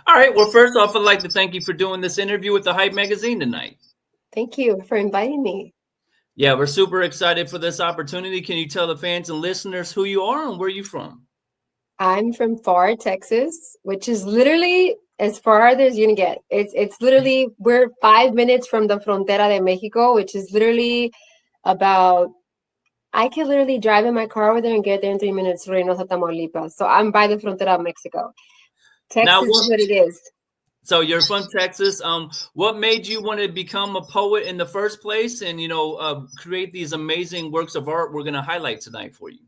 All right. Well, first off, I'd like to thank you for doing this interview with the Hype Magazine tonight. Thank you for inviting me. Yeah, we're super excited for this opportunity. Can you tell the fans and listeners who you are and where you're from? I'm from Far, Texas, which is literally as far as you can get. It's literally we're 5 minutes from the frontera de Mexico, which is literally about I can literally drive in my car over there and get there in 3 minutes, Reynosa, Tamaulipas. So I'm by the frontera of Mexico. Now, Texas is what it is. so you're from Texas. What made you want to become a poet in the first place, and create these amazing works of art we're going to highlight tonight for you?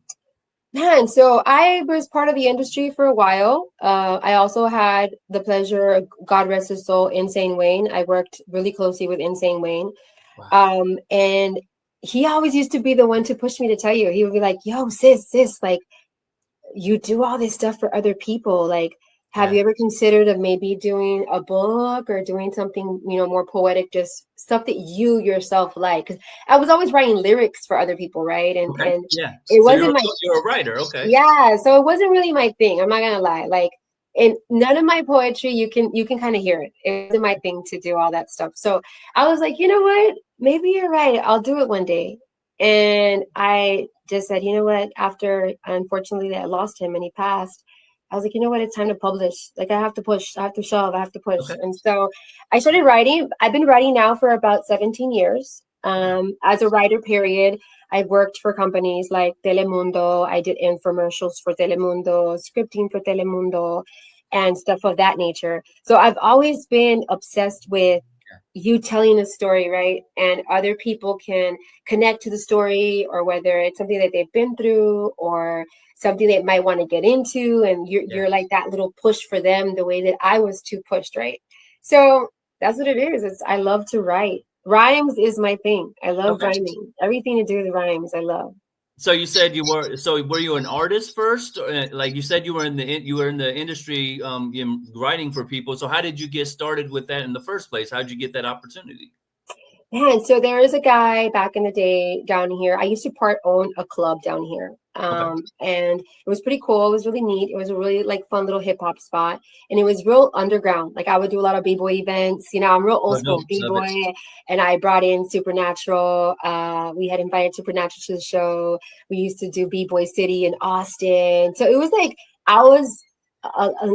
Man, so I was part of the industry for a while. I also had the pleasure, God rest his soul, Insane Wayne. I worked really closely with Insane Wayne. Wow. And he always used to be the one to push me to tell you. He would be like, yo, sis, like, you do all this stuff for other people. Like, have you ever considered of maybe doing a book or doing something, more poetic, just stuff that you yourself like? Because I was always writing lyrics for other people, right? And Okay. Yeah. it So wasn't you're a writer. Okay. yeah, so it wasn't really my thing. I'm not gonna lie. Like, in none of my poetry, you can kind of hear it. It wasn't my thing to do all that stuff. So I was like, you know what? Maybe you're right. I'll do it one day. And I just said, you know what? After unfortunately I lost him and he passed, I was like, you know what? It's time to publish. Like, I have to push. I have to shove. I have to push. Okay. And so I started writing. I've been writing now for about 17 years. As a writer, period. I've worked for companies like Telemundo. I did infomercials for Telemundo, scripting for Telemundo, and stuff of that nature. So I've always been obsessed with you telling a story, right? And other people can connect to the story, or whether it's something that they've been through or something they might want to get into. And you're like that little push for them, the way that I was too pushed, right? So that's what it is. I love to write. Rhymes is my thing. I love rhyming. Everything to do with rhymes, I love. So you said you were. So were you an artist first? Like you said, you were in the industry, writing for people. So how did you get started with that in the first place? How did you get that opportunity? Man, so there is a guy back in the day down here. I used to part own a club down here. And it was pretty cool. It was really neat. It was a really like fun little hip hop spot. And it was real underground. Like, I would do a lot of B-boy events. I'm real old school B-boy. And I brought in Supernatural. We had invited Supernatural to the show. We used to do B-Boy City in Austin. So it was like I was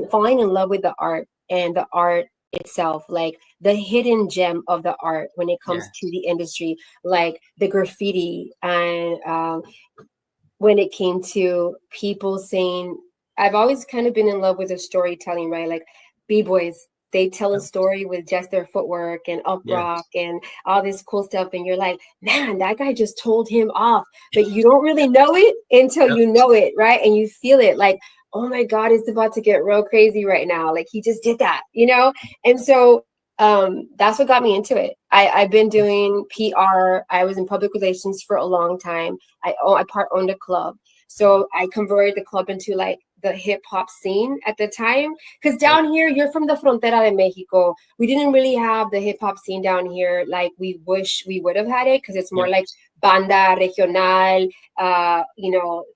falling in love with the art and the art itself, like the hidden gem of the art when it comes to the industry, like the graffiti. And when it came to people saying, I've always kind of been in love with the storytelling, right? Like, b-boys, they tell a story with just their footwork and up rock and all this cool stuff. And you're like, man, that guy just told him off. But you don't really know it until you know it, right? And you feel it like, oh my God, it's about to get real crazy right now. Like, he just did that, And so that's what got me into it. I've been doing PR. I was in public relations for a long time. I part owned a club. So I converted the club into like the hip hop scene at the time. Because down here, you're from the frontera de Mexico. We didn't really have the hip hop scene down here like we wish we would have had it, because it's more like banda regional,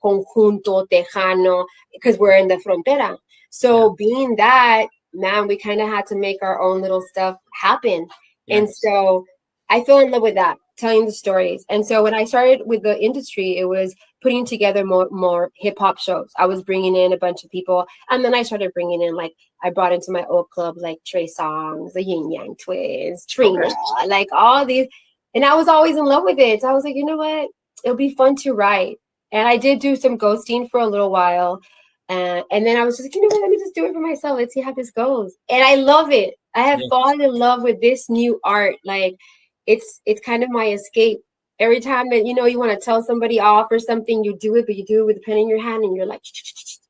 conjunto tejano, because we're in the frontera. So being that, man, we kind of had to make our own little stuff happen. And so I fell in love with that, telling the stories. And so when I started with the industry, it was putting together more hip hop shows. I was bringing in a bunch of people. And then I started bringing in, like, I brought into my old club, like Trey Songz, the Yin Yang Twins, Trina, like all these. And I was always in love with it. So I was like, you know what? It'll be fun to write. And I did do some ghosting for a little while. And then I was just like, you know what? Let me just do it for myself. Let's see how this goes. And I love it. I have fallen in love with this new art. Like, it's kind of my escape. Every time that, you want to tell somebody off or something, you do it, but you do it with a pen in your hand and you're like,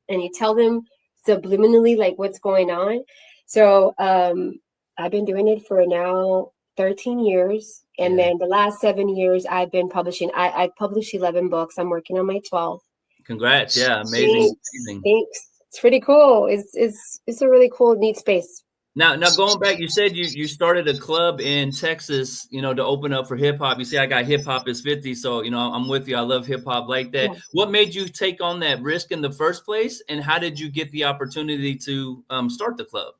and you tell them subliminally, like, what's going on. So I've been doing it for now 13 years. And then the last 7 years I've been publishing. I've published 11 books. I'm working on my 12th. Congrats. Yeah. Amazing. Thanks. It's pretty cool. It's a really cool, neat space. Now going back, you said you started a club in Texas, to open up for hip hop. You see, I got hip hop is 50, so I'm with you. I love hip hop like that. Yeah. What made you take on that risk in the first place, and how did you get the opportunity to start the club?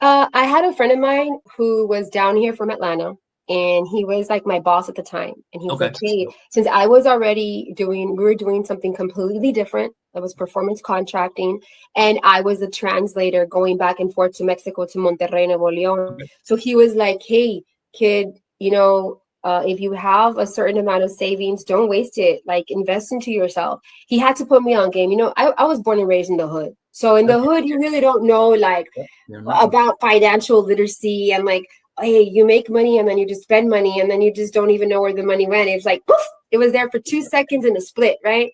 I had a friend of mine who was down here from Atlanta, and he was like my boss at the time. And he was Okay. like, hey, since I was already we were doing something completely different. That was performance contracting. And I was a translator going back and forth to Mexico, to Monterrey, Nuevo León. Okay. So he was like, hey, kid, if you have a certain amount of savings, don't waste it. Like, invest into yourself. He had to put me on game. I was born and raised in the hood. So in the Okay. hood, you really don't know, like, Yeah, no. about financial literacy, and like, hey, you make money and then you just spend money and then you just don't even know where the money went. It's like poof, it was there for 2 seconds in a split, right?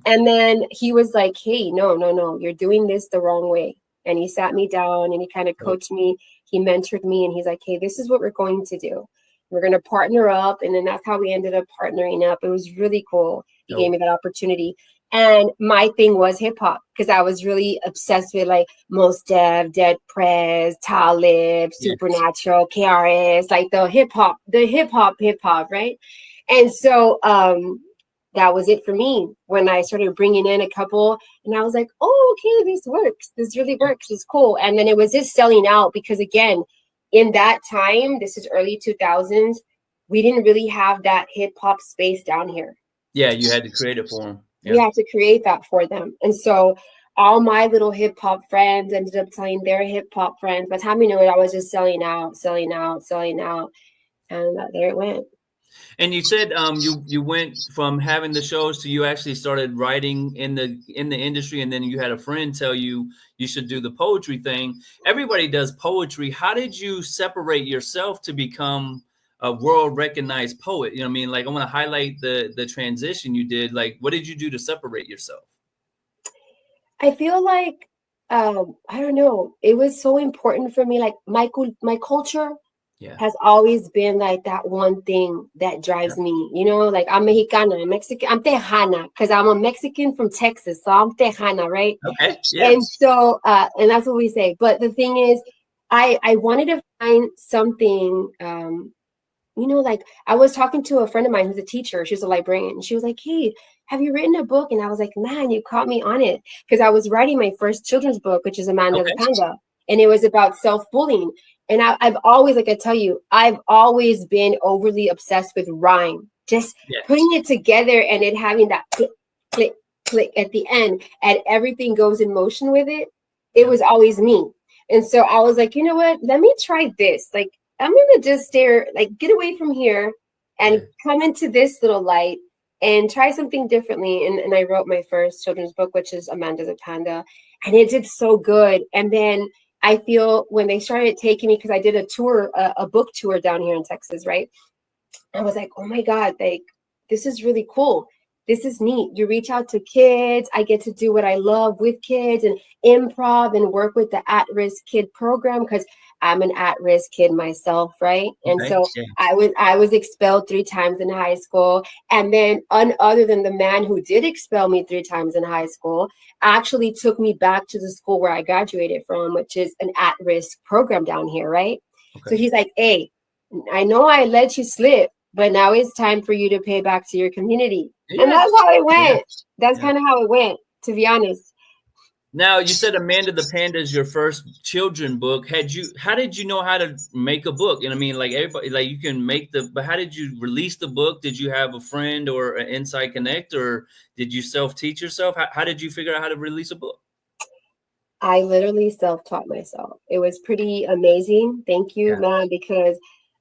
And then he was like, hey, no, you're doing this the wrong way. And he sat me down and he kind of coached me. He mentored me, and he's like, hey, this is what we're going to do. We're going to partner up. And then that's how we ended up partnering up. It was really cool. He gave me that opportunity. And my thing was hip hop, because I was really obsessed with like Mos Def, Dead Prez, Talib, Supernatural, KRS, like the hip hop, right? And so that was it for me when I started bringing in a couple, and I was like, oh, okay, this works. This really works. It's cool. And then it was just selling out, because again, in that time, this is early 2000s, we didn't really have that hip hop space down here. Yeah, you had to create it for them. We had to create that for them. And so all my little hip hop friends ended up telling their hip hop friends. By the time you know it, I was just selling out. And there it went. And you said you went from having the shows to you actually started writing in the industry, and then you had a friend tell you you should do the poetry thing. Everybody does poetry. How did you separate yourself to become a world recognized poet? You know what I mean? Like, I want to highlight the transition you did. Like, what did you do to separate yourself? I feel like I don't know. It was so important for me. Like my culture has always been like that one thing that drives me. Like I'm Mexicana, I'm Mexican, I'm Tejana, because I'm a Mexican from Texas, so I'm Tejana, right? Okay. Yeah. And so, and that's what we say. But the thing is, I wanted to find something. Like I was talking to a friend of mine who's a teacher. She's a librarian. And she was like, hey, have you written a book? And I was like, man, you caught me on it. Because I was writing my first children's book, which is Amanda the Panda. And it was about self-bullying. And I've always, like I tell you, I've always been overly obsessed with rhyme. Just putting it together and it having that click, click, click at the end. And everything goes in motion with it. It was always me. And so I was like, you know what? Let me try this. Like, I'm going to just get away from here and come into this little light and try something differently. And I wrote my first children's book, which is Amanda the Panda. And it did so good. And then I feel when they started taking me, because I did a tour, a book tour down here in Texas, right? I was like, oh my God, like, this is really cool. This is neat. You reach out to kids. I get to do what I love with kids and improv and work with the at-risk kid program, because I'm an at-risk kid myself, right? And so I was expelled 3 times in high school. And then other than the man who did expel me 3 times in high school, actually took me back to the school where I graduated from, which is an at-risk program down here, right? So he's like, hey, I know I let you slip, but now it's time for you to pay back to your community. And that's how it went. That's kind of how it went, to be honest. Now, you said Amanda the Panda is your first children book. How did you know how to make a book? And I mean, like, everybody, like, you can make but how did you release the book? Did you have a friend or an Inside Connect, or did you self-teach yourself? How did you figure out how to release a book? I literally self-taught myself. It was pretty amazing. Thank you, man, because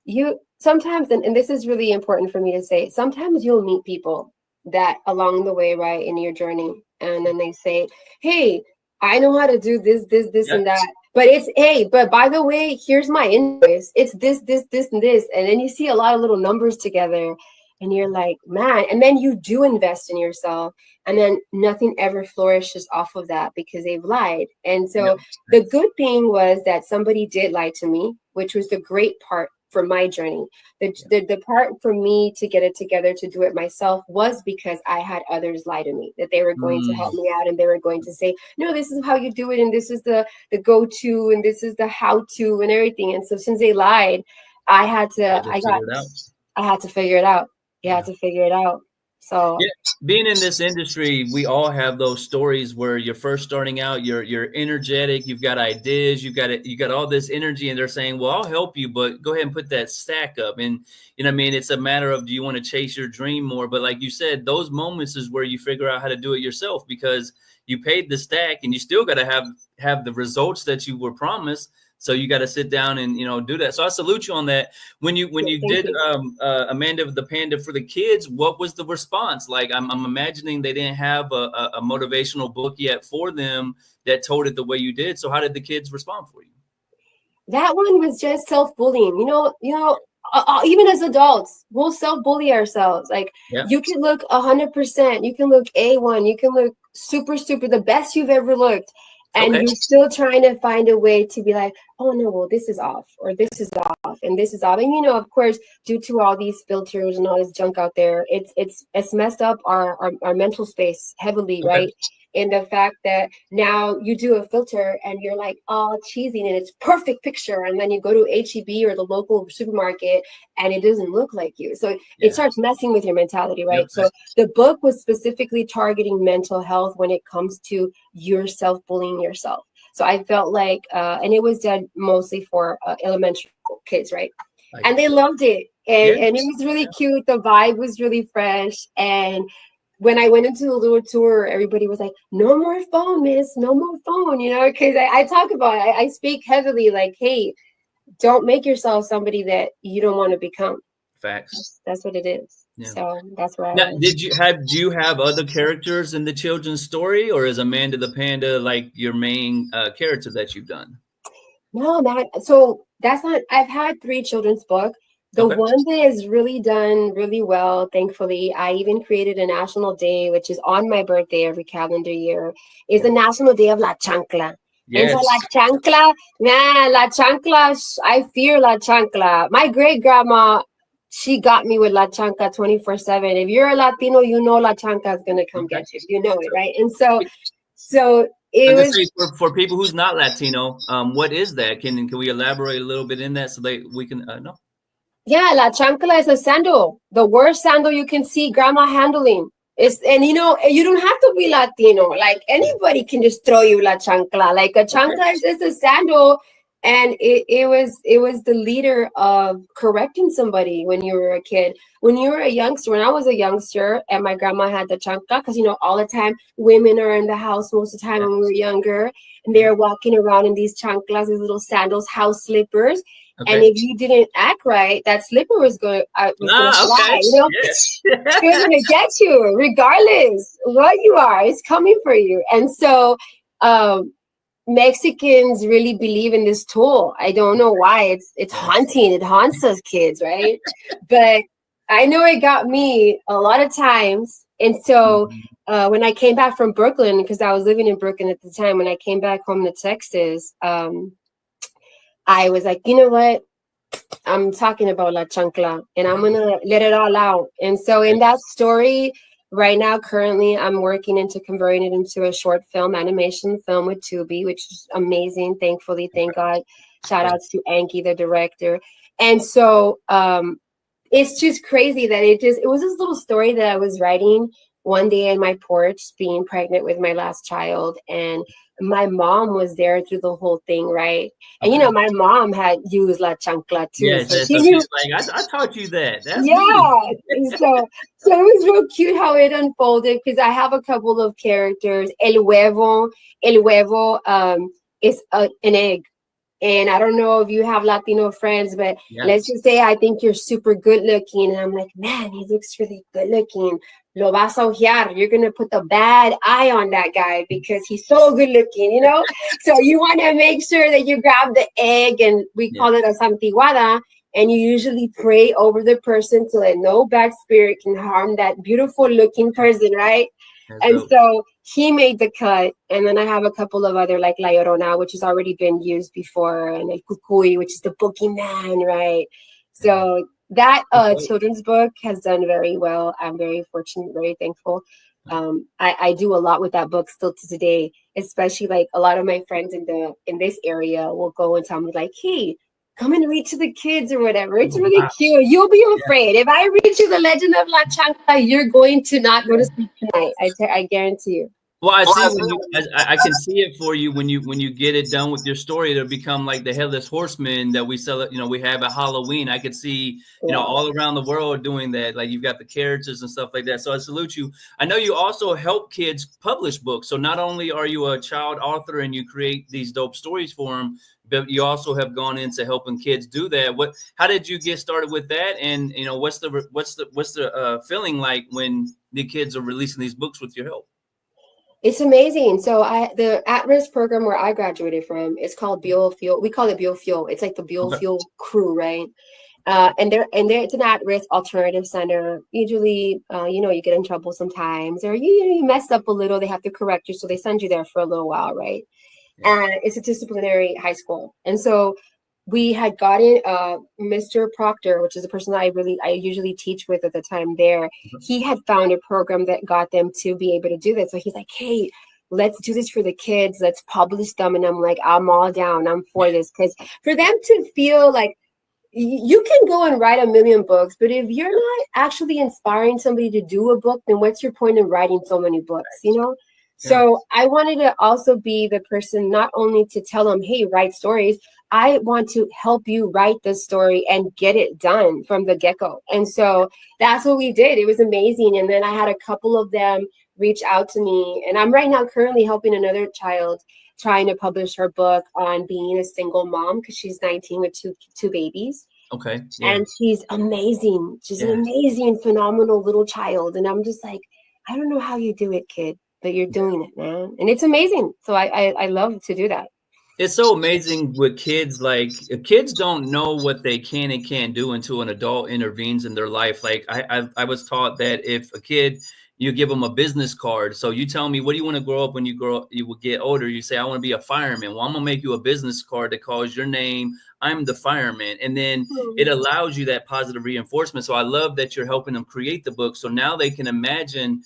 you sometimes, and this is really important for me to say, sometimes you'll meet people that along the way, right, in your journey, and then they say, hey, I know how to do this, and that. But it's, hey, but by the way, here's my invoice. It's this, and this. And then you see a lot of little numbers together and you're like, man, and then you do invest in yourself. And then nothing ever flourishes off of that because they've lied. And so the good thing was that somebody did lie to me, which was the great part for my journey. The part for me to get it together, to do it myself, was because I had others lie to me, that they were going to help me out and they were going to say, no, this is how you do it. And this is the go-to, and this is the how-to and everything. And so since they lied, I had to figure it out. You had to figure it out. So yeah, being in this industry, we all have those stories where you're first starting out, you're energetic, you've got ideas, you got all this energy, and they're saying, "Well, I'll help you, but go ahead and put that stack up." And you know, what I mean, it's a matter of, do you want to chase your dream more? But like you said, those moments is where you figure out how to do it yourself, because you paid the stack, and you still got to have the results that you were promised. So you got to sit down and, you know, do that. So I salute you on that. When you thank did you. Amanda the Panda for the kids, what was the response like? I'm imagining they didn't have a motivational book yet for them that told it the way you did. So how did the kids respond for you? That one was just self-bullying. Even as adults, we'll self-bully ourselves. Like Yeah. you can look 100%, you can look A1, you can look super, super, the best you've ever looked. And Okay. you're still trying to find a way to be like, oh no, well, this is off, or this is off, and this is off. And you know, of course, due to all these filters and all this junk out there, it's messed up our mental space heavily, Okay. right? In the fact that now you do a filter and you're like all cheesy and it's perfect picture, and then you go to HEB or the local supermarket and it doesn't look like you. So Yeah. it starts messing with your mentality, right? Yep. So the book was specifically targeting mental health when it comes to yourself bullying yourself. So I felt like, and it was done mostly for elementary kids, right? And they loved it. And it was really cute. The vibe was really fresh. And when I went into the little tour, everybody was like, no more phone, miss, no more phone, you know, because I talk about it. I speak heavily like, hey, don't make yourself somebody that you don't want to become. Facts. That's what it is. Yeah. So that's where Now, I was. do you have other characters in the children's story, or is Amanda the Panda like your main character that you've done? No, man. So that's not, I've had 3 children's books. The Okay. one that has really done really well, thankfully, I even created a national day, which is on my birthday every calendar year, is the National Day of La Chancla. And so Yes. La Chancla, man, La Chancla, I fear La Chancla. My great grandma, she got me with La Chancla 24/7. If you're a Latino, you know La Chancla is gonna come Okay. get you. You know it, right? And so I it was was. gonna say, for people who's not Latino, what is that? Can we elaborate a little bit in that so we can know? Yeah, la chancla is a sandal, the worst sandal you can see grandma handling. And you know, you don't have to be Latino. Like anybody can just throw you la chancla. Like a chancla is just a sandal, and it was the leader of correcting somebody when you were a kid. When you were a youngster, when I was a youngster, and my grandma had the chancla, because you know, all the time women are in the house most of the time when we were younger, and they are walking around in these chanclas, these little sandals, house slippers. And Okay. if you didn't act right, that slipper was going to fly. Okay. You know, Yes. it was going to get you, regardless what you are. It's coming for you. And so, Mexicans really believe in this tool. I don't know why. It's haunting. It haunts us kids, right? But I know it got me a lot of times. And so, when I came back from Brooklyn, because I was living in Brooklyn at the time, when I came back home to Texas, I was like, you know what? I'm talking about La Chancla, and I'm going to let it all out. And so in that story, right now, currently, I'm working into converting it into a short film, animation film with Tubi, which is amazing. Thankfully, thank God. Shout outs to Anki, the director. And so it's just crazy that it was this little story that I was writing one day in my porch, being pregnant with my last child. And my mom was there through the whole thing, right? And you know, my mom had used La Chancla too. Yes. So So she knew. she's like, I taught you that. That's me. Yeah. And so it was real cute how it unfolded, because I have a couple of characters. El huevo is an egg. And I don't know if you have Latino friends, but let's just say I think you're super good looking. And I'm like, man, he looks really good looking. Lo vas a ojear. You're going to put the bad eye on that guy because he's so good looking, you know? So you want to make sure that you grab the egg, and we call it a santiguada. And you usually pray over the person so that no bad spirit can harm that beautiful looking person, right? And so he made the cut. And then I have a couple of other, like La Llorona, which has already been used before, and El Cucuy, which is the boogeyman, right? So that children's book has done very well. I'm very fortunate, very thankful. I do a lot with that book still to today, especially like a lot of my friends in this area will go and tell me like, hey, come and read to the kids or whatever. It's really cute. You'll be afraid. If I read you The Legend of La Chancla, you're going to not go to sleep tonight. I guarantee you. Well, I see when you, I can see it for you when you get it done with your story. It'll become like the headless horseman that we sell. We have at Halloween. I could see, all around the world doing that. Like you've got the characters and stuff like that. So I salute you. I know you also help kids publish books. So not only are you a child author and you create these dope stories for them, but you also have gone into helping kids do that. How did you get started with that? And what's the feeling like when the kids are releasing these books with your help? It's amazing. So the at-risk program where I graduated from is called Biofuel. We call it Biofuel. It's like the Biofuel crew, right? And it's an at-risk alternative center. Usually, you get in trouble sometimes, or you messed up a little. They have to correct you, so they send you there for a little while, right? Yeah. And it's a disciplinary high school, and so we had gotten Mr. Proctor, which is the person that I usually teach with at the time there. He had found a program that got them to be able to do this. So he's like, hey, let's do this for the kids. Let's publish them. And I'm like, I'm all down. I'm for this. Because for them to feel like you can go and write 1 million books, but if you're not actually inspiring somebody to do a book, then what's your point in writing so many books, So I wanted to also be the person not only to tell them, hey, write stories. I want to help you write the story and get it done from the get-go. And so that's what we did. It was amazing. And then I had a couple of them reach out to me. And I'm right now currently helping another child trying to publish her book on being a single mom because she's 19 with two babies. Okay. Yeah. And she's amazing. She's an amazing, phenomenal little child. And I'm just like, I don't know how you do it, kid, but you're doing it, man. And it's amazing. So I love to do that. It's so amazing with kids. Like kids don't know what they can and can't do until an adult intervenes in their life. Like I was taught that if a kid, you give them a business card. So you tell me, what do you want to grow up when you grow up? You will get older. You say, I want to be a fireman. Well, I'm going to make you a business card that calls your name. I'm the fireman. And then it allows you that positive reinforcement. So I love that you're helping them create the book. So now they can imagine,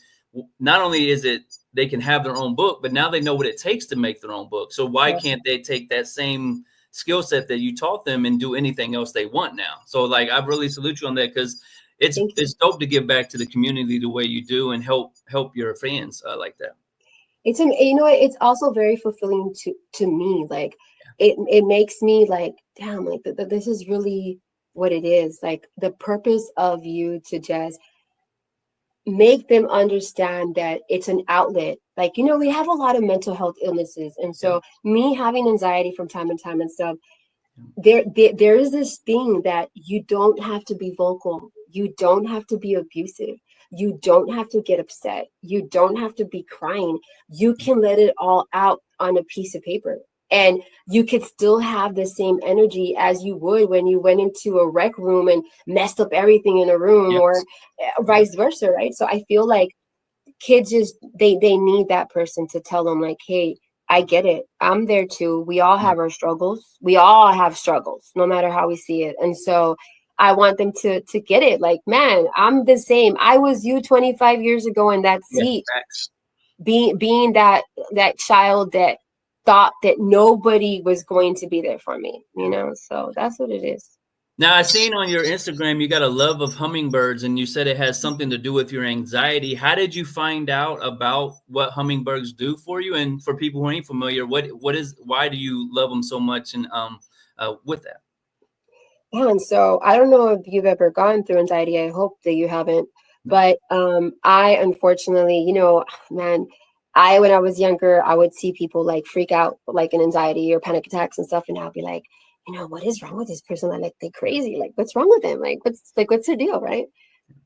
not only is it, they can have their own book, but now they know what it takes to make their own book. So why can't they take that same skill set that you taught them and do anything else they want now? So like, I really salute you on that, because it's dope to give back to the community the way you do and help your fans like that. It's also very fulfilling to me. Like it makes me like, damn, like this is really what it is. Like the purpose of you to just make them understand that it's an outlet. Like, we have a lot of mental health illnesses. And so me having anxiety from time to time and stuff, there is this thing that you don't have to be vocal. You don't have to be abusive. You don't have to get upset. You don't have to be crying. You can let it all out on a piece of paper. And you could still have the same energy as you would when you went into a rec room and messed up everything in a room, or vice versa, right? So I feel like kids just, they need that person to tell them like, hey, I get it. I'm there too. We all have our struggles. We all have struggles, no matter how we see it. And so I want them to get it. Like, man, I'm the same. I was you 25 years ago in that seat, being that child that thought that nobody was going to be there for me, so that's what it is. Now, I've seen on your Instagram, you got a love of hummingbirds, and you said it has something to do with your anxiety. How did you find out about what hummingbirds do for you? And for people who ain't familiar, why do you love them so much? And with that. Yeah, and so I don't know if you've ever gone through anxiety. I hope that you haven't. But I unfortunately, man, when I was younger, I would see people like freak out, like in anxiety or panic attacks and stuff. And I'll be like, what is wrong with this person? Like, they're crazy. Like, what's wrong with them? Like, what's their deal? Right.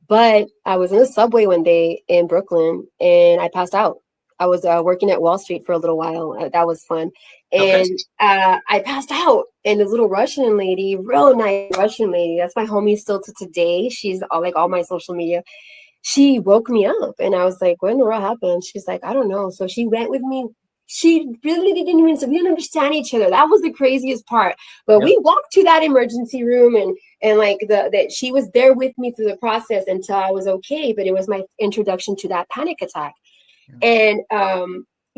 But I was in the subway one day in Brooklyn and I passed out. I was working at Wall Street for a little while. That was fun. And I passed out. And this little Russian lady, real nice Russian lady, that's my homie still to today. She's all my social media. She woke me up and I was like, what in the world happened? She's like, I don't know. So she went with me. She really didn't even, we didn't understand each other. That was the craziest part. But we walked to that emergency room and like that she was there with me through the process until I was okay. But it was my introduction to that panic attack. And,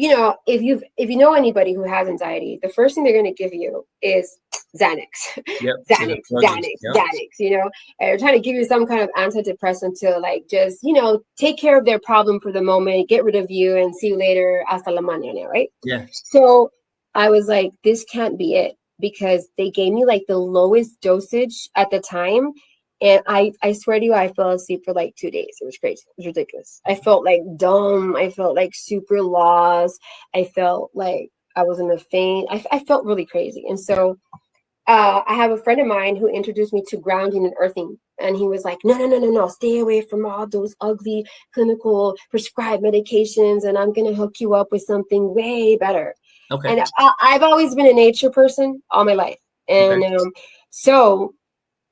if you know anybody who has anxiety, the first thing they're going to give you is Xanax, Yep. Xanax, Xanax, Yep. Xanax, you know, and they're trying to give you some kind of antidepressant to like just, you know, take care of their problem for the moment, get rid of you and see you later, hasta la mañana, right? Yeah. So I was like, this can't be it, because they gave me like the lowest dosage at the time. And I swear to you, I fell asleep for like 2 days. It was crazy. It was ridiculous. I felt like dumb. I felt like super lost. I felt like I was in a faint. I felt really crazy. And so I have a friend of mine who introduced me to grounding and earthing. And he was like, no, stay away from all those ugly clinical prescribed medications. And I'm going to hook you up with something way better. Okay. And I've always been a nature person all my life. And so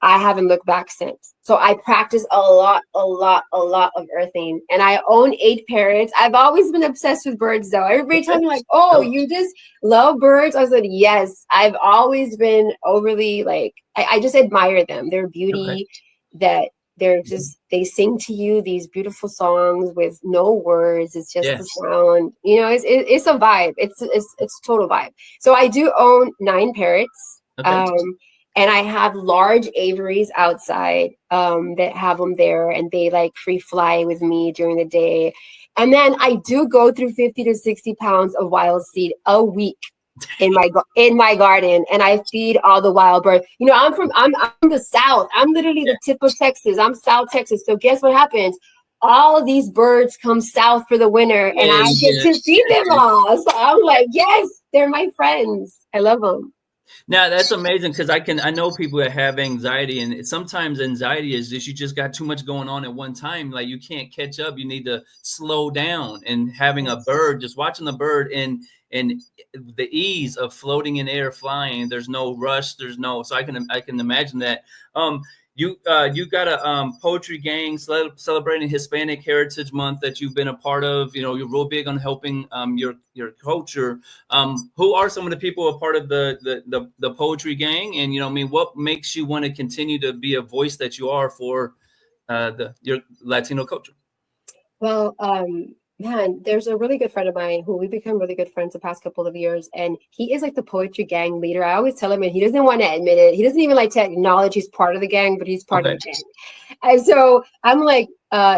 I haven't looked back since. So I practice a lot of earthing. And I own 8 parrots. I've always been obsessed with birds, though. Everybody tells me like, oh, you just love birds. I said, yes, I've always been overly like, I just admire them. Their beauty, that they're just, they sing to you these beautiful songs with no words. It's just the sound, you know, it's a vibe. It's a total vibe. So I do own 9 parrots. And I have large aviaries outside that have them there, and they like free fly with me during the day. And then I do go through 50 to 60 pounds of wild seed a week in my garden, and I feed all the wild birds. You know, I'm from the South. I'm literally the tip of Texas. I'm South Texas. So guess what happens? All of these birds come south for the winter, and I get to feed them all. So I'm like, yes, they're my friends. I love them. Now that's amazing, because I know people that have anxiety, and sometimes anxiety is just, you just got too much going on at one time. Like you can't catch up. You need to slow down, and having a bird, just watching the bird and the ease of floating in air, flying. There's no rush. There's no, so I can imagine that. You got a poetry gang celebrating Hispanic Heritage Month that you've been a part of. You know, you're real big on helping your culture. Who are some of the people a part of the poetry gang? And, you know, I mean, what makes you want to continue to be a voice that you are for your Latino culture? Well, man, there's a really good friend of mine who we've become really good friends the past couple of years, and he is like the poetry gang leader. I always tell him, and he doesn't want to admit it. He doesn't even like to acknowledge he's part of the gang, but he's part of the gang. And so I'm like,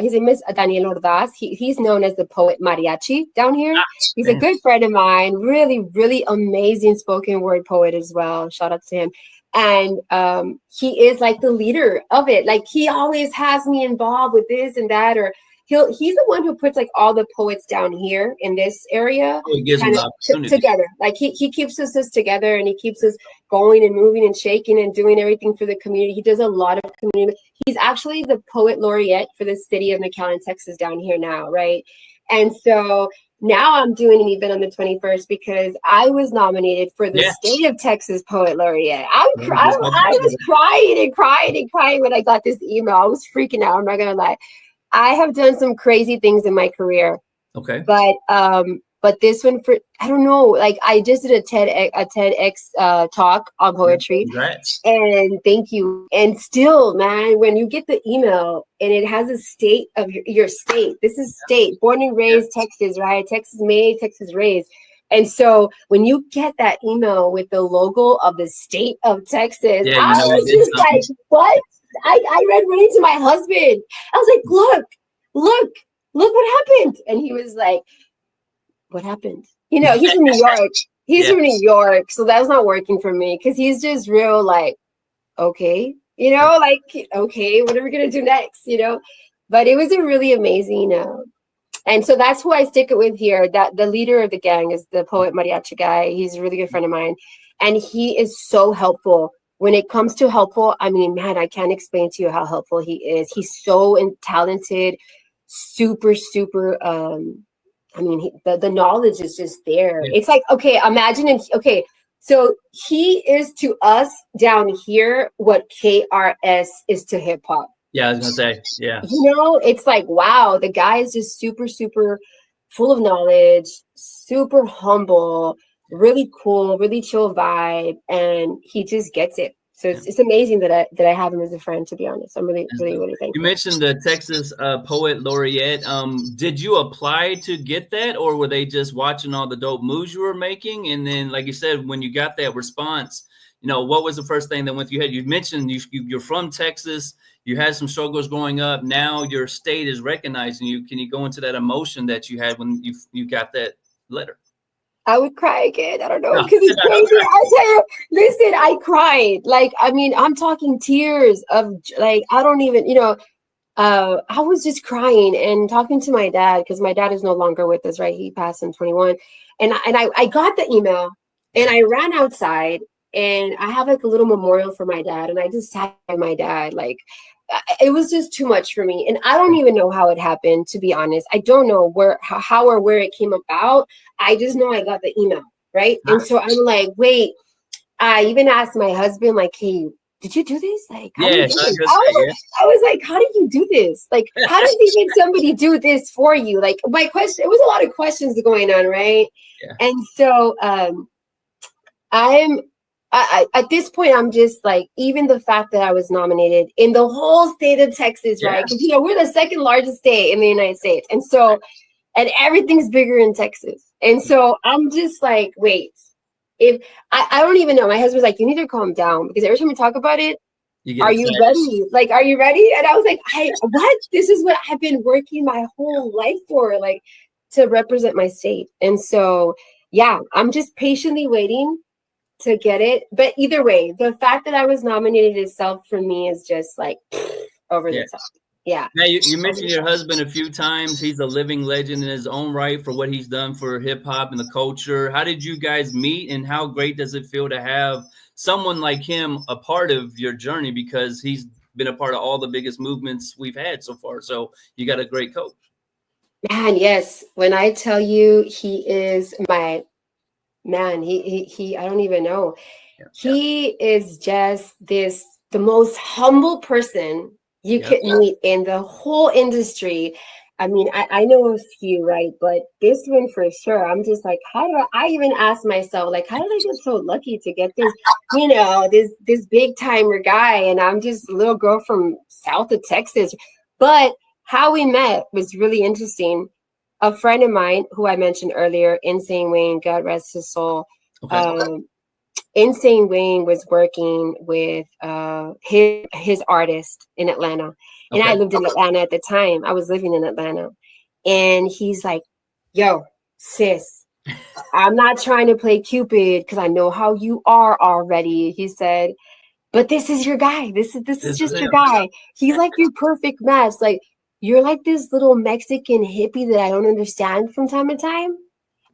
his name is Daniel Ordaz. He's known as the poet mariachi down here. He's a good friend of mine, really, really amazing spoken word poet as well. Shout out to him. And he is like the leader of it. Like he always has me involved with this and that, or he's the one who puts like all the poets down here in this area kind of together. Like he keeps us together, and he keeps us going and moving and shaking and doing everything for the community. He does a lot of community. He's actually the Poet Laureate for the city of McAllen, Texas down here now, right? And so now I'm doing an event on the 21st because I was nominated for the state of Texas Poet Laureate. I was crying when I got this email. I was freaking out. I'm not gonna lie. I have done some crazy things in my career. Okay. But this one, for I don't know, like I just did a TEDx talk on poetry. Congrats. And thank you. And still, man, when you get the email and it has a state of your state, this is state, born and raised Texas, right? Texas made, Texas raised. And so when you get that email with the logo of the state of Texas, I was just like, what? I ran right into my husband. I was like, look what happened. And he was like, what happened? You know, he's from New York. He's from New York. So that's not working for me, because he's just real like, okay, you know, like, okay, what are we going to do next? You know, but it was a really amazing. And so that's who I stick it with here. That the leader of the gang is the poet mariachi guy. He's a really good friend of mine. And he is so helpful. When it comes to helpful, I mean, man, I can't explain to you how helpful he is. He's so talented, super. I mean, the knowledge is just there. Yeah. It's like, okay, imagine, so he is to us down here what KRS is to hip hop. Yeah, I was gonna say, yeah. You know, it's like, wow, the guy is just super full of knowledge, super humble, really cool, really chill vibe, and he just gets it. So it's amazing that I have him as a friend, to be honest. I'm really thankful. You mentioned the Texas Poet Laureate. Did you apply to get that, or were they just watching all the dope moves you were making? And then, like you said, when you got that response, what was the first thing that went through your head? You mentioned you're from Texas. You had some struggles growing up. Now your state is recognizing you. Can you go into that emotion that you had when you got that letter? I would cry again. I don't know, because it's crazy. I tell you, listen, I cried. Like, I mean, I'm talking tears of, like, I don't even, I was just crying and talking to my dad, because my dad is no longer with us, right? He passed in 21. And I got the email and I ran outside, and I have like a little memorial for my dad. And I just sat by my dad. Like, it was just too much for me. And I don't even know how it happened, to be honest. I don't know how or where it came about. I just know I got the email, right? And so I'm like, wait, I even asked my husband, like, hey, did you do this? Like, how do you do this? I was like, how did you do this? Like, how does even somebody do this for you? Like, my question, it was a lot of questions going on, right? Yeah. And so at this point, I'm just like, even the fact that I was nominated in the whole state of Texas, right? Because, we're the second largest state in the United States. And so, and everything's bigger in Texas. And so I'm just like, wait, if I don't even know. My husband's like, you need to calm down, because every time we talk about it, are you ready? Like, are you ready? And I was like, what? This is what I've been working my whole life for, like, to represent my state. And so, yeah, I'm just patiently waiting to get it. But either way, the fact that I was nominated itself for me is just like over the top. Yeah. Now you mentioned your husband a few times. He's a living legend in his own right for what he's done for hip hop and the culture. How did you guys meet, and how great does it feel to have someone like him a part of your journey? Because he's been a part of all the biggest movements we've had so far. So you got a great coach. Man, yes. When I tell you, he is my man, he I don't even know. He is just the most humble person you could meet in the whole industry. I mean, I know a few, right? But this one for sure, I'm just like, I even asked myself, like, how did I get so lucky to get this, this big timer guy? And I'm just a little girl from south of Texas. But how we met was really interesting. A friend of mine who I mentioned earlier, Insane Wayne, God rest his soul. Insane Wayne was working with his artist in Atlanta. And I lived in Atlanta at the time. I was living in Atlanta. And he's like, yo, sis, I'm not trying to play Cupid because I know how you are already. He said, but this is your guy. This is just your guy. He's like your perfect match. Like, you're like this little Mexican hippie that I don't understand from time to time.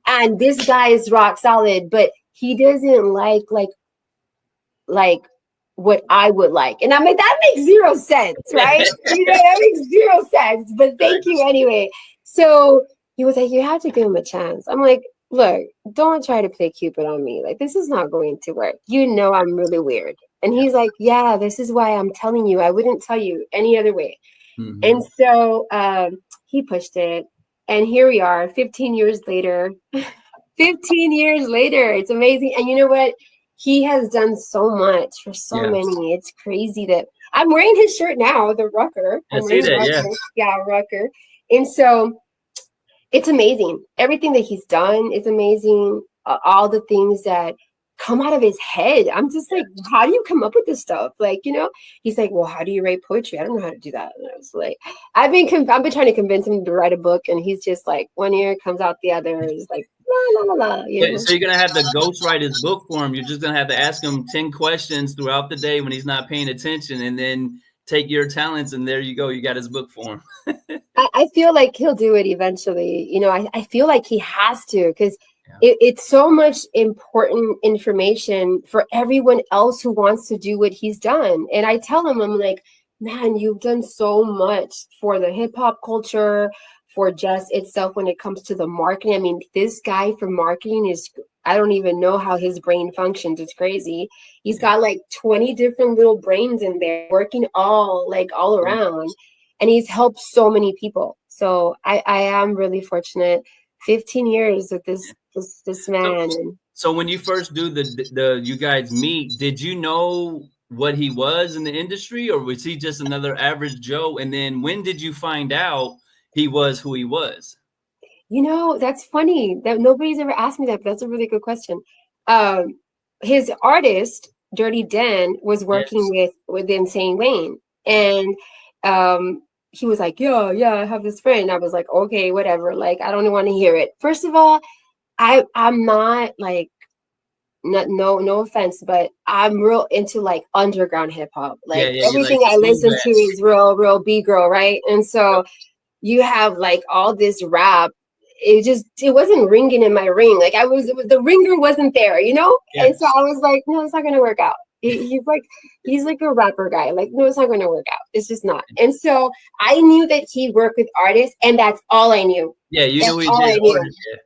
And this guy is rock solid, but he doesn't like what I would like. And I'm like, that makes zero sense, right? That makes zero sense. But thank you anyway. So he was like, you have to give him a chance. I'm like, look, don't try to play Cupid on me. Like, this is not going to work. I'm really weird. And he's like, yeah, this is why I'm telling you. I wouldn't tell you any other way. Mm-hmm. And so he pushed it. And here we are 15 years later. 15 years later. It's amazing. And you know what? He has done so much for so many. It's crazy that I'm wearing his shirt now, the Rucker. I see that, yeah, Rucker. And so it's amazing. Everything that he's done is amazing. All the things that come out of his head. I'm just like, how do you come up with this stuff? Like, he's like, well, how do you write poetry? I don't know how to do that. And I was like, I've been trying to convince him to write a book, and he's just like, one ear comes out the other. It's like, la, la, la, la, So you're going to have to ghostwrite his book for him. You're just going to have to ask him 10 questions throughout the day when he's not paying attention, and then take your talents, and there you go. You got his book for him. I feel like he'll do it eventually. I feel like he has to, because it's so much important information for everyone else who wants to do what he's done. And I tell him, I'm like, man, you've done so much for the hip hop culture, for just itself when it comes to the marketing. I mean, this guy for marketing I don't even know how his brain functions. It's crazy. He's got like 20 different little brains in there working all around. And he's helped so many people. So I am really fortunate. 15 years with this man. So when you first do the you guys meet, did you know what he was in the industry, or was he just another average Joe? And then when did you find out he was who he was? You know, that's funny that nobody's ever asked me that, but that's a really good question. His artist, Dirty Den, was working with Insane Wayne, and he was like, yeah, I have this friend. I was like, okay, whatever. Like, I don't want to hear it. First of all, I'm not like, no offense, but I'm real into like underground hip hop. Like everything I listen to is real B girl, right? And so you have like all this rap. It wasn't ringing in my ring. Like the ringer wasn't there, you know? Yes. And so I was like, no, it's not gonna work out. He's like a rapper guy. Like, no, it's not gonna work out. It's just not. And so I knew that he worked with artists, and that's all I knew. Yeah, you knew he did artists. Yeah.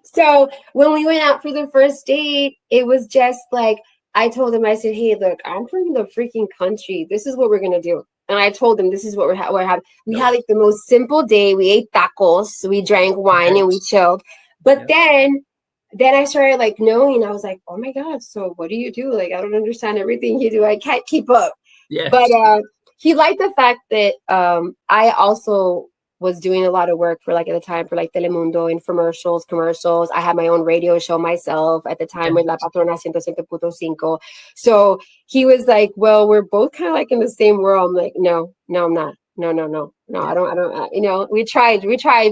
So when we went out for the first date, it was just like, I told him, I said, hey, look, I'm from the freaking country. This is what we're gonna do. And I told him, this is what we're having. We had like the most simple day. We ate tacos, we drank wine, and we chilled. But then I started like knowing, I was like, oh my God, so what do you do? Like, I don't understand everything you do. I can't keep up. Yeah. But he liked the fact that I also was doing a lot of work for like at the time for like Telemundo and commercials. I had my own radio show myself at the time with La Patrona 107.5. So he was like, well, we're both kind of like in the same world. I'm like, no, I'm not. No, I don't, you know, we tried,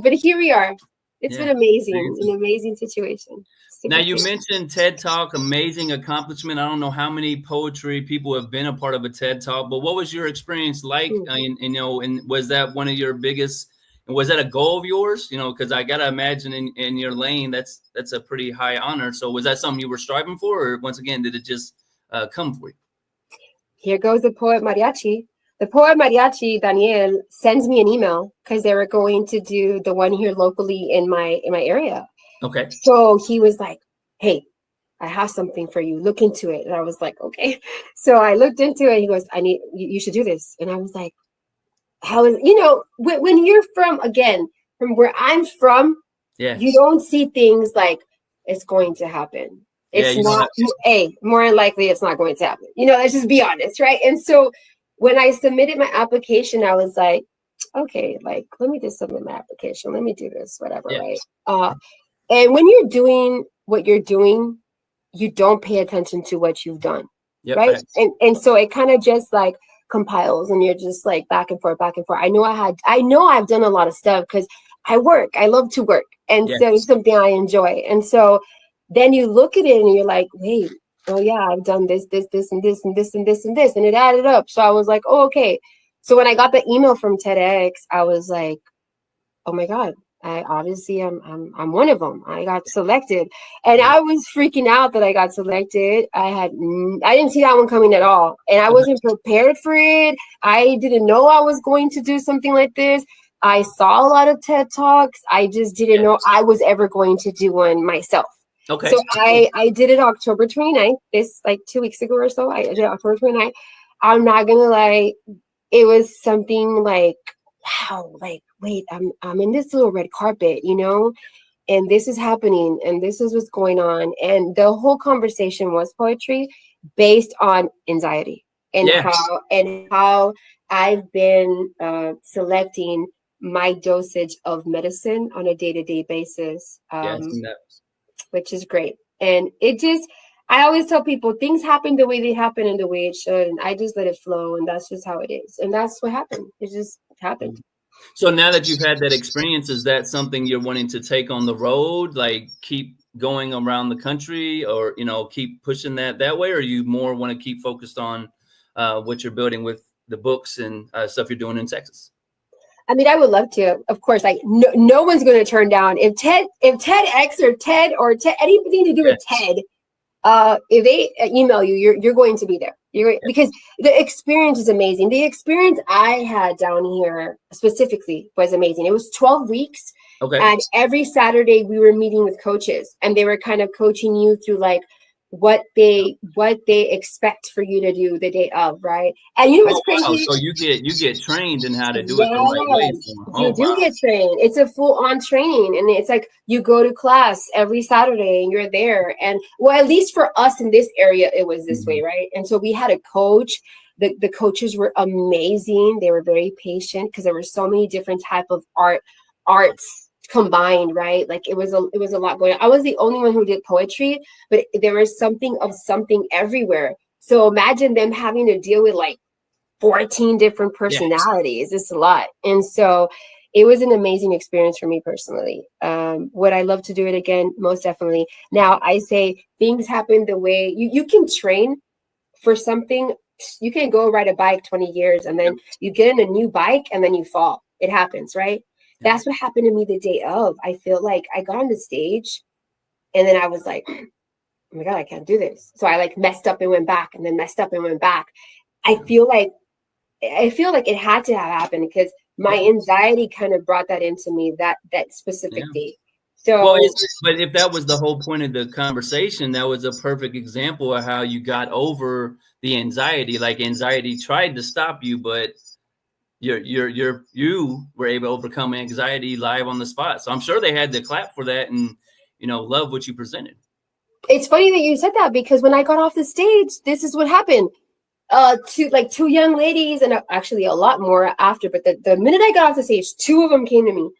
but here we are. It's been amazing, an amazing situation. Now you mentioned TED Talk, amazing accomplishment. I don't know how many poetry people have been a part of a TED Talk, but what was your experience like? And was that one of your biggest? And was that a goal of yours? You know, because I gotta imagine in your lane, that's a pretty high honor. So was that something you were striving for, or once again, did it just come for you? Here goes the poet mariachi. The poet mariachi, Daniel, sends me an email because they were going to do the one here locally in my area. Okay. So he was like, hey, I have something for you. Look into it. And I was like, okay. So I looked into it. He goes, you should do this. And I was like, how is, you know, when you're from where I'm from, you don't see things like it's going to happen. It's not, more than likely it's not going to happen. You know, let's just be honest, right? And so when I submitted my application, I was like, okay, like, let me just submit my application. Let me do this, whatever, right? And when you're doing what you're doing, you don't pay attention to what you've done, right? And so it kind of just like compiles, and you're just like back and forth. I know I've done a lot of stuff because I love to work, and so it's something I enjoy. And so then you look at it and you're like, wait, oh yeah, I've done this and this and this and this and this and this, and it added up. So I was like, oh, okay. So when I got the email from TEDx, I was like, oh my God, I'm one of them. I got selected, and I was freaking out that I got selected. I didn't see that one coming at all, and I wasn't prepared for it. I didn't know I was going to do something like this. I saw a lot of TED Talks. I just didn't know I was ever going to do one myself. Okay. So I did it October 29th, this like 2 weeks ago or so. I did it October 29th. I'm not gonna lie, it was something like, wow, like, wait, I'm in this little red carpet, you know, and this is happening, and this is what's going on. And the whole conversation was poetry based on anxiety and how I've been selecting my dosage of medicine on a day-to-day basis. Which is great. And I always tell people things happen the way they happen and the way it should. And I just let it flow, and that's just how it is. And that's what happened. It just happened. So now that you've had that experience, is that something you're wanting to take on the road? Like keep going around the country, or, you know, keep pushing that way? Or you more want to keep focused on what you're building with the books and stuff you're doing in Texas? I mean, I would love to. Of course, no one's going to turn down if TEDx or TED anything to do with TED. If they email you, you're going to be there. Because the experience is amazing. The experience I had down here specifically was amazing. It was 12 weeks. Okay. And every Saturday we were meeting with coaches, and they were kind of coaching you through like what they expect for you to do the day of, right? And you know what's Oh, wow. crazy? So you get trained in how to do it the right way Yes, for 'em. you Oh, do wow. get trained. It's a full-on training, and it's like you go to class every Saturday and you're there. And well, at least for us in this area, it was this way, right? And so we had a coach. The coaches were amazing. They were very patient because there were so many different type of arts combined, right? Like it was a lot going on. I was the only one who did poetry, but there was something of something everywhere. So imagine them having to deal with like 14 different personalities. It's a lot. And so it was an amazing experience for me personally. Would I love to do it again? Most definitely. Now I say things happen the way you can train for something. You can go ride a bike 20 years and then you get in a new bike and then you fall. It happens, right? That's what happened to me the day of. I feel like I got on the stage and then I was like, oh my God, I can't do this. So I like messed up and went back and then messed up and went back. I feel like it had to have happened because my anxiety kind of brought that into me that specific day. So, well, but if that was the whole point of the conversation, that was a perfect example of how you got over the anxiety. Like anxiety tried to stop you, but you were able to overcome anxiety live on the spot. So I'm sure they had to clap for that and love what you presented. It's funny that you said that because when I got off the stage, this is what happened. Two young ladies and actually a lot more after, but the minute I got off the stage, two of them came to me.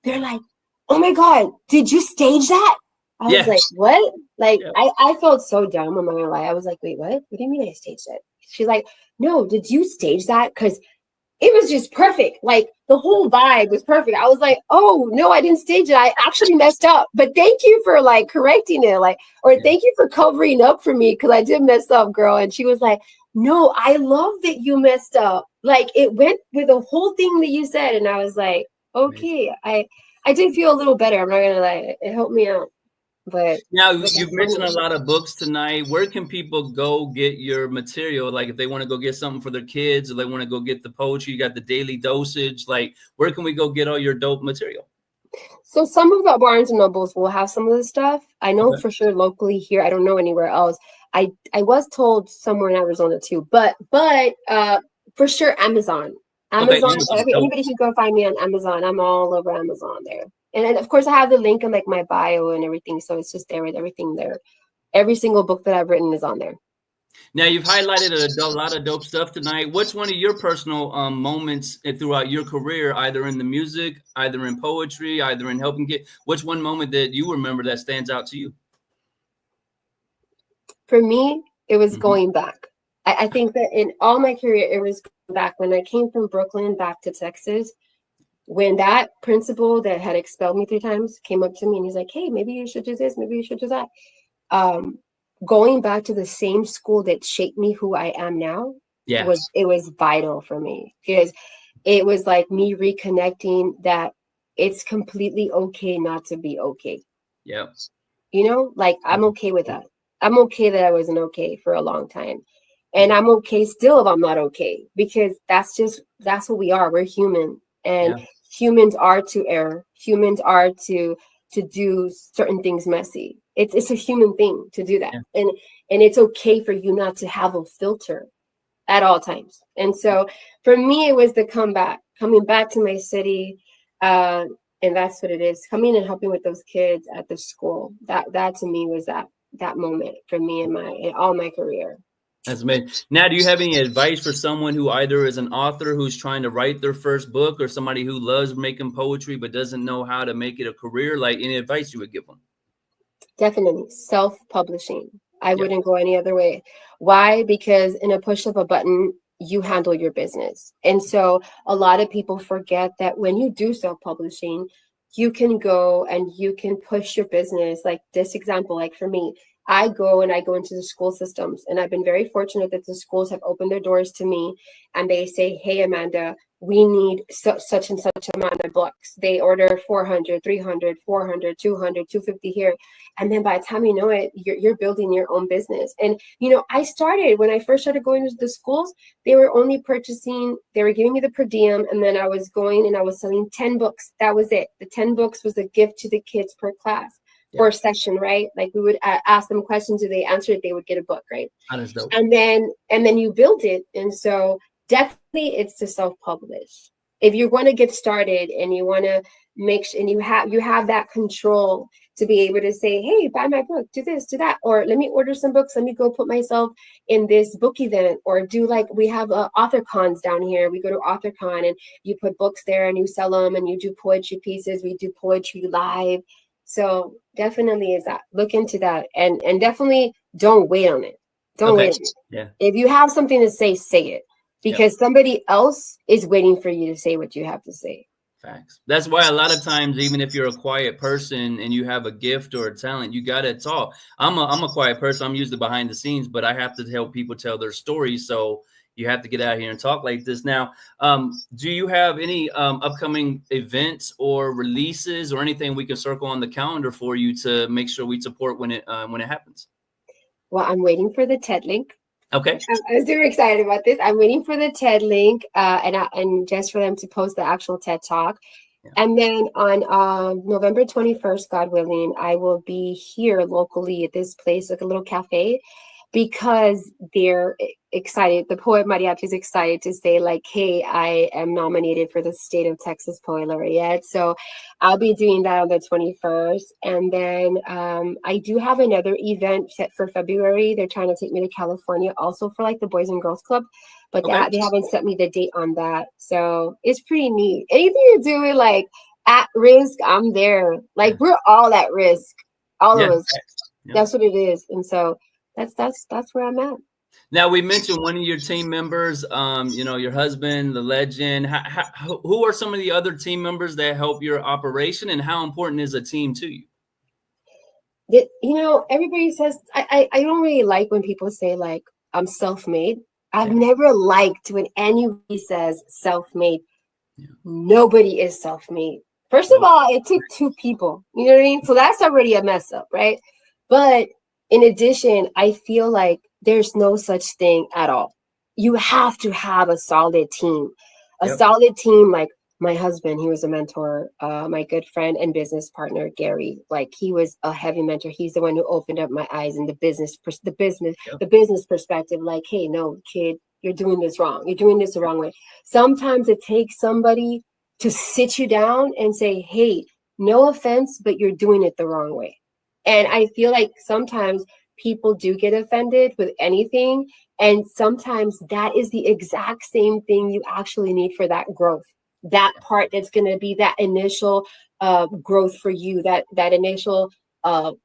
They're like, oh my God, did you stage that? I was like, what? Like, I felt so dumb. I'm not gonna lie. I was like, wait, what? What do you mean I staged it? She's like, no, did you stage that? Because it was just perfect. Like the whole vibe was perfect. I was like, oh no, I didn't stage it. I actually messed up. But thank you for like correcting it. Thank you for covering up for me because I did mess up, girl. And she was like, no, I love that you messed up. Like it went with the whole thing that you said. And I was like, okay, I did feel a little better. I'm not gonna lie. It helped me out. But now you've mentioned a lot of books tonight. Where can people go get your material? Like if they want to go get something for their kids or they want to go get the poetry, you got the daily dosage. Like where can we go get all your dope material? So some of the Barnes and Nobles will have some of the stuff. I know for sure locally here. I don't know anywhere else. I was told somewhere in Arizona too, but for sure Amazon. Anybody can go find me on Amazon. I'm all over Amazon there. And of course I have the link in like my bio and everything. So it's just there with everything there. Every single book that I've written is on there. Now you've highlighted a lot of dope stuff tonight. What's one of your personal moments throughout your career, either in the music, either in poetry, either in helping what's one moment that you remember that stands out to you? For me, it was going back. I think that in all my career, it was going back. When I came from Brooklyn back to Texas, when that principal that had expelled me 3 times came up to me and he's like, hey, maybe you should do this, maybe you should do that. Going back to the same school that shaped me who I am now, it was vital for me because it was like me reconnecting that it's completely okay not to be okay. Yeah. Like I'm okay with that. I'm okay that I wasn't okay for a long time. And I'm okay still if I'm not okay, because that's what we are. We're human, and humans are to err. Humans are to do certain things messy. It's a human thing to do that. And it's okay for you not to have a filter at all times. And so for me, it was the coming back to my city. And that's what it is. Coming and helping with those kids at the school. That to me was that moment for me in all my career. That's amazing. Now, do you have any advice for someone who either is an author who's trying to write their first book, or somebody who loves making poetry but doesn't know how to make it a career? Like any advice you would give them? Definitely self-publishing. I wouldn't go any other way. Why? Because in a push of a button, you handle your business. And so a lot of people forget that when you do self-publishing, you can go and you can push your business. Like this example, like for me, I go into the school systems, and I've been very fortunate that the schools have opened their doors to me, and they say, hey, Amanda, we need such and such amount of books. They order 400, 300, 400, 200, 250 here. And then by the time you know it, you're building your own business. And, I started, when I first started going to the schools, they were giving me the per diem. And then I was going and I was selling 10 books. That was it. The 10 books was a gift to the kids per class. for a session, right? Like we would ask them questions, if they answered it, they would get a book, right? That is dope. And then you build it. And so definitely it's to self-publish. If you want to get started and you want to make sure, and you have that control to be able to say, hey, buy my book, do this, do that, or let me order some books, let me go put myself in this book event, or do like we have author cons down here. We go to author con and you put books there and you sell them, and you do poetry pieces. We do poetry live. So definitely is that, look into that, and definitely don't wait on it. Don't wait on it. Yeah. If you have something to say it, because somebody else is waiting for you to say what you have to say. Facts. That's why a lot of times, even if you're a quiet person and you have a gift or a talent, you gotta talk. I'm a quiet person. I'm usually behind the scenes, but I have to help people tell their stories. So you have to get out here and talk like this. Now, do you have any upcoming events or releases or anything we can circle on the calendar for you to make sure we support when it happens? Well, I'm waiting for the TED link. Okay. I was super excited about this. I'm waiting for the TED link and just for them to post the actual TED Talk. Yeah. And then on November 21st, God willing, I will be here locally at this place, like a little cafe, because they're excited. The poet Mariachi is excited to say, like, hey, I am nominated for the state of Texas Poet Laureate. So I'll be doing that on the 21st. And then I do have another event set for February. They're trying to take me to California also for like the Boys and Girls Club, but they haven't set me the date on that. So it's pretty neat. Anything you're doing like at risk, I'm there. Like we're all at risk, all of us. Yeah. That's what it is. And so that's where I'm at. Now, we mentioned one of your team members, your husband, the legend. Who are some of the other team members that help your operation, and how important is a team to you? Everybody says, I don't really like when people say like, I'm self-made. I've never liked when anybody says self-made. Yeah. Nobody is self-made. First of all, it took two people, you know what I mean? So that's already a mess up, right? But in addition, I feel like there's no such thing at all. You have to have a solid team, solid team. Like my husband, he was a mentor, my good friend and business partner, Gary, like he was a heavy mentor. He's the one who opened up my eyes in the business perspective. Like, hey, no, kid, you're doing this wrong. You're doing this the wrong way. Sometimes it takes somebody to sit you down and say, hey, no offense, but you're doing it the wrong way. And I feel like sometimes people do get offended with anything. And sometimes that is the exact same thing you actually need for that growth. That part that's going to be that initial growth for you, that initial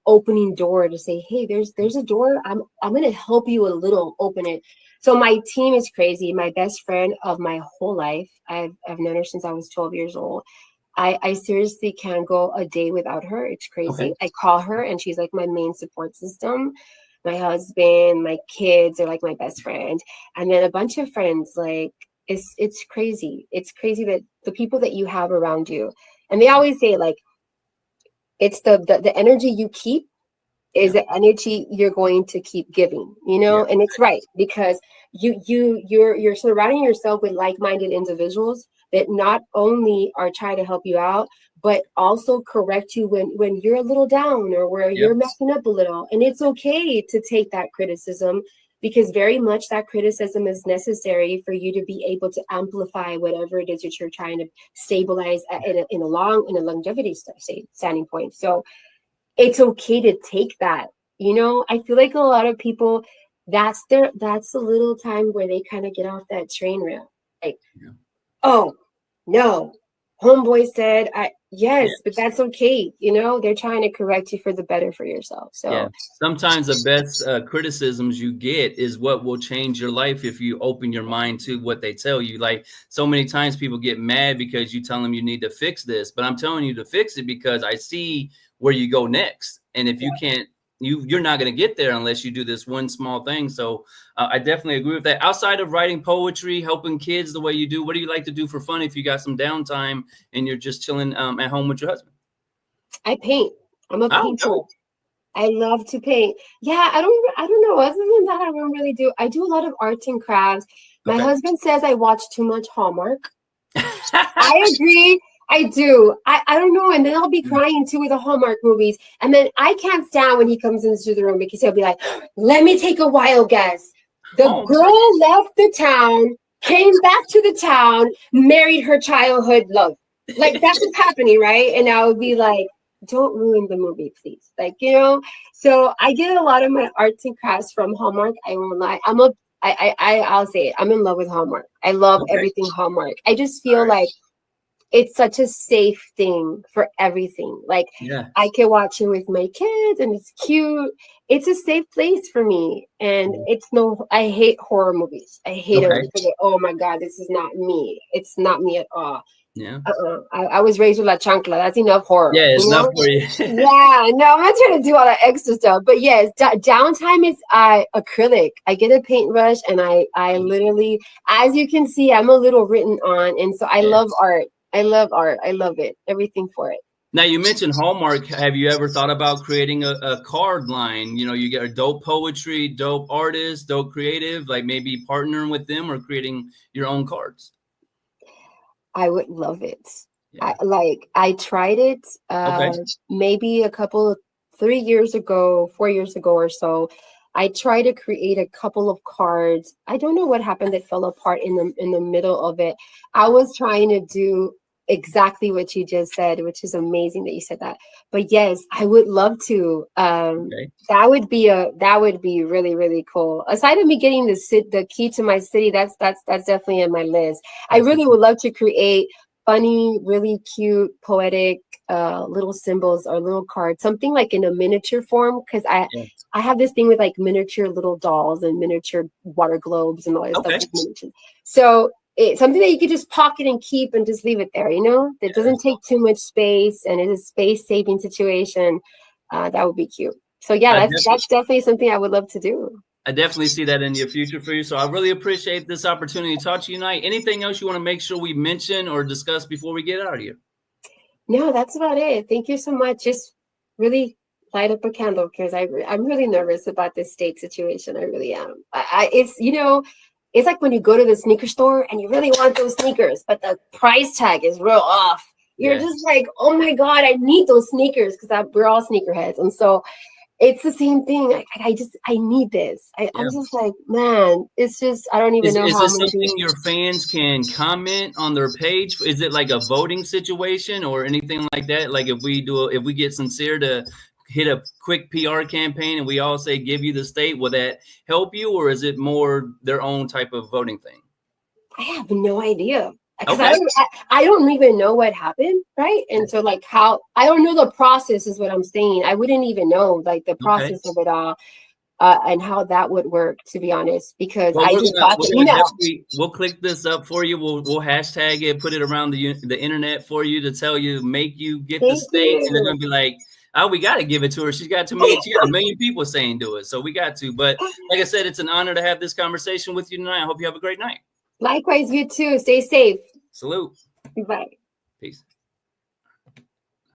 opening door to say, hey, there's a door. I'm going to help you a little open it. So my team is crazy. My best friend of my whole life. I've known her since I was 12 years old. I seriously can't go a day without her. It's crazy. Okay. I call her and she's like my main support system. My husband, my kids are like my best friend. And then a bunch of friends, like it's crazy. It's crazy that the people that you have around you, and they always say like, it's the energy you keep is the energy you're going to keep giving, and it's right, because you're surrounding yourself with like-minded individuals that not only are trying to help you out, but also correct you when you're a little down or where you're messing up a little. And it's okay to take that criticism, because very much that criticism is necessary for you to be able to amplify whatever it is that you're trying to stabilize in a longevity standing point. So it's okay to take that. I feel like a lot of people, that's a little time where they kind of get off that train rail. Like, oh no, homeboy said, yes, but that's okay. They're trying to correct you for the better for yourself. So sometimes the best criticisms you get is what will change your life if you open your mind to what they tell you. Like so many times people get mad because you tell them you need to fix this, but I'm telling you to fix it because I see where you go next. And if you can't, you're not going to get there unless you do this one small thing. So I definitely agree with that. Outside of writing poetry, helping kids the way you do, what do you like to do for fun if you got some downtime and you're just chilling at home with your husband? I paint. I'm a painter. Cool. I love to paint. Yeah, I don't know. Other than that, I don't really do. I do a lot of arts and crafts. My husband says I watch too much Hallmark. I agree. I do. I don't know. And then I'll be crying too with the Hallmark movies. And then I can't stand when he comes into the room because he'll be like, let me take a wild guess. The girl left the town, came back to the town, married her childhood love. Like, that's what's happening, right? And I would be like, don't ruin the movie, please. Like, you know, so I get a lot of my arts and crafts from Hallmark. I won't lie. I'll say it. I'm in love with Hallmark. I love everything Hallmark. I just feel like it's such a safe thing for everything. Like, I can watch it with my kids and it's cute. It's a safe place for me. And I hate horror movies. I hate it. Because, oh my God, this is not me. It's not me at all. Yeah. I was raised with La Chancla. That's enough horror. Yeah, it's enough for you. Yeah, no, I'm not trying to do all that extra stuff. But yes, downtime is acrylic. I get a paintbrush and I literally, as you can see, I'm a little written on. And so I love art. I love art. I love it. Everything for it. Now, you mentioned Hallmark. Have you ever thought about creating a card line? You know, you get a dope poetry, dope artist, dope creative, like maybe partnering with them or creating your own cards? I would love it. I tried it maybe 4 years ago or so. I tried to create a couple of cards. I don't know what happened that fell apart in the middle of it. I was trying to do exactly what you just said, which is amazing that you said that. But yes, I would love to. That would be really, really cool. Aside from me getting the key to my city, that's definitely on my list. I really would love to create funny, really cute, poetic little symbols or little cards, something like in a miniature form, because I have this thing with like miniature little dolls and miniature water globes and all that stuff with miniature. So it's something that you could just pocket and keep and just leave it there, you know, that doesn't take too much space and it is a space saving situation. That would be cute. So yeah, that's definitely something I would love to do. I definitely see that in your future for you. So I really appreciate this opportunity to talk to you tonight. Anything else you want to make sure we mention or discuss before we get out of here? No, that's about it. Thank you so much. Just really light up a candle because I'm really nervous about this state situation. I really am. It's, you know, it's like when you go to the sneaker store and you really want those sneakers, but the price tag is real off. You're just like, oh my God, I need those sneakers because we're all sneakerheads. And so it's the same thing. I need this. I'm just like, man, it's just, I don't even know how. Is this something your fans can comment on their page? Is it like a voting situation or anything like that? Like if we get Sincere to hit a quick PR campaign and we all say, give you the state, will that help you? Or is it more their own type of voting thing? I have no idea. Because I don't even know what happened, right? And so like how, I don't know the process is what I'm saying. I wouldn't even know like the process of it all and how that would work, to be honest, because we'll click this up for you. We'll hashtag it, put it around the internet for you to tell you, make you get the state. And they're going to be like, oh, we got to give it to her. She's got too many. She got 1 million people saying do it. So we got to. But like I said, it's an honor to have this conversation with you tonight. I hope you have a great night. Likewise, you too. Stay safe. Salute. Bye. Peace.